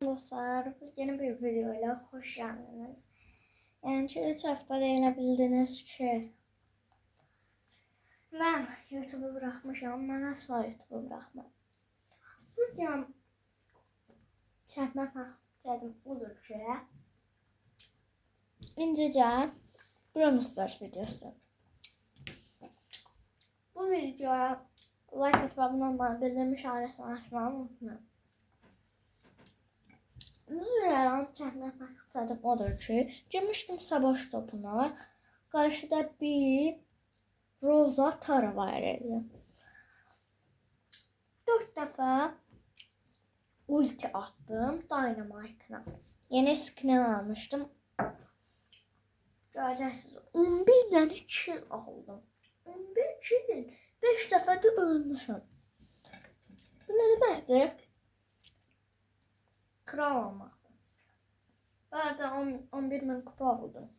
Dostlar, yeni bir videoyla hoş geldiniz. Yani 3 haftada elə bildiniz ki, ben YouTube'u bırakmışam, ben asla YouTube'u bırakmam. Videom çəkmək məqsədim odur ki, incəcə Brawl Stars videosu. Bu videoya like atıb abunə olmayı, bildirim işarəsini açmayı unutmayın. Bu videodan çəkmək məqsədim odur ki, girmişdim savaş topuna, qarşıda bir Rosa Tara var idi. 4 dəfə ulti attım Dynamite'la. Yeni skin almışdım. Görəcəksiniz, 11 dənə kill aldım. 11 kill. 5 dəfə də ölmüşəm. Bu nə deməkdir? Kral olmakta. Ben de 11.000 kupa aldım.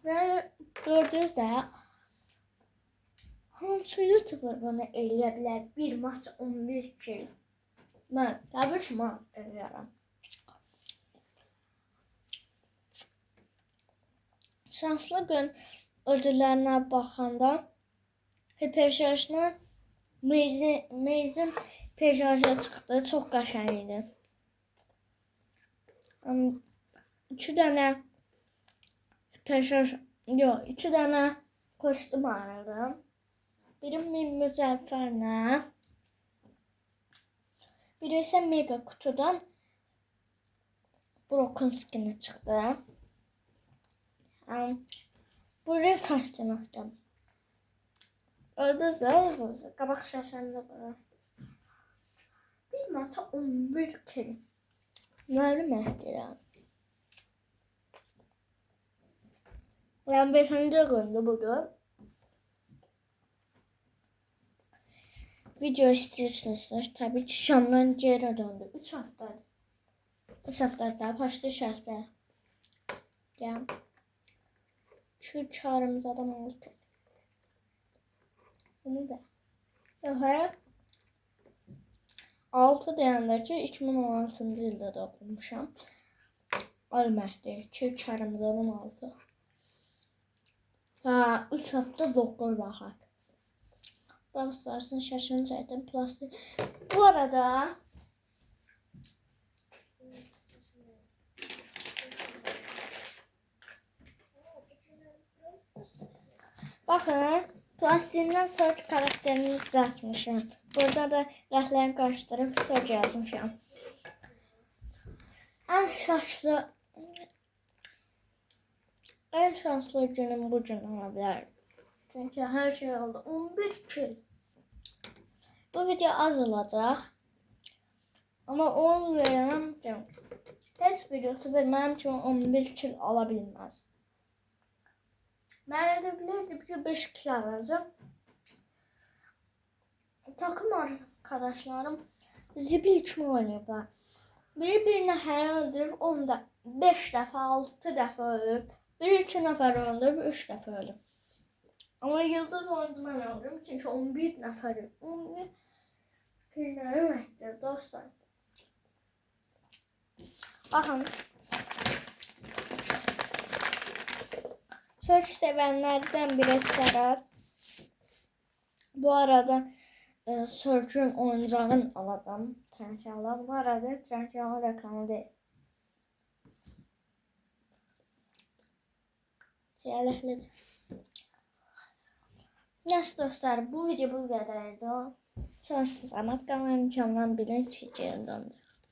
Ve gördünüz de hansı YouTuber bana eləyə bilər bir maç 11 kill? Ben tabii ki eləyərəm. Şanslı gün ödüllerine baxanda hiperşarjla Maze'in hiperşarja çıxdı. Çox qəşəng idi. 2 dənə hiperşarj, yox, 2 dənə kostüm aldım. Biri mücəffərlə, biri isə mega kutudan Broken skin'i çıxdı. Buraya kaçtım attım. Orada zır kabak şaşanda burası. Bir maça 11 kill. Malum ehtiram. Ben 5. gündü budur. Video istiyorsanız tabii ki Şam'dan geri döndü. 3 hafta. 3 haftada başlı şartlar. Ya. Şu çağrımız adam oldu. Bunu da. Daha 6 deyəndə ki 2016-cı ildə də oxumuşam. Ölməkdir ki karımız adam 6. Ha 3 hafta doktor baxaq. Brawl Stars'ın şaşını çəkdim. Plastik. Bu arada bakın, plastiğinden search karakterini düzeltmişim. Burada da rəhlərini qarışdırıb search yazmışam. En şanslı günüm bu gün ola bilər. Çünkü her şey oldu. 11 kill. Bu video az olacaq. Ama 10 verəm ki, heç videosu mənim kimi 11 kill ala bilməz. Mən edə bilirdim ki 5 kill alacağım. Takım arkadaşlarım zibil kimi oynayıblar. Biri birini hər öldürüb, onda 5 dəfə, 6 dəfə ölüb. Biri 2 nəfər öldürüb, 3 dəfə ölüb. Ama yıldız oyuncu mən öldürüm çünkü 11 nəfəri. 11 nə deməkdir dostlar? Baxın. Search sevenlerden biri Serhat. Bu arada Search'ün oyuncağını alacağım. Trençalar. Bu arada Trençalar rakamı değil. Siyahlıdır. Neyse dostlar, bu video bu kadardı. Sonrasında kanalım canlı bilin çekerim dondur.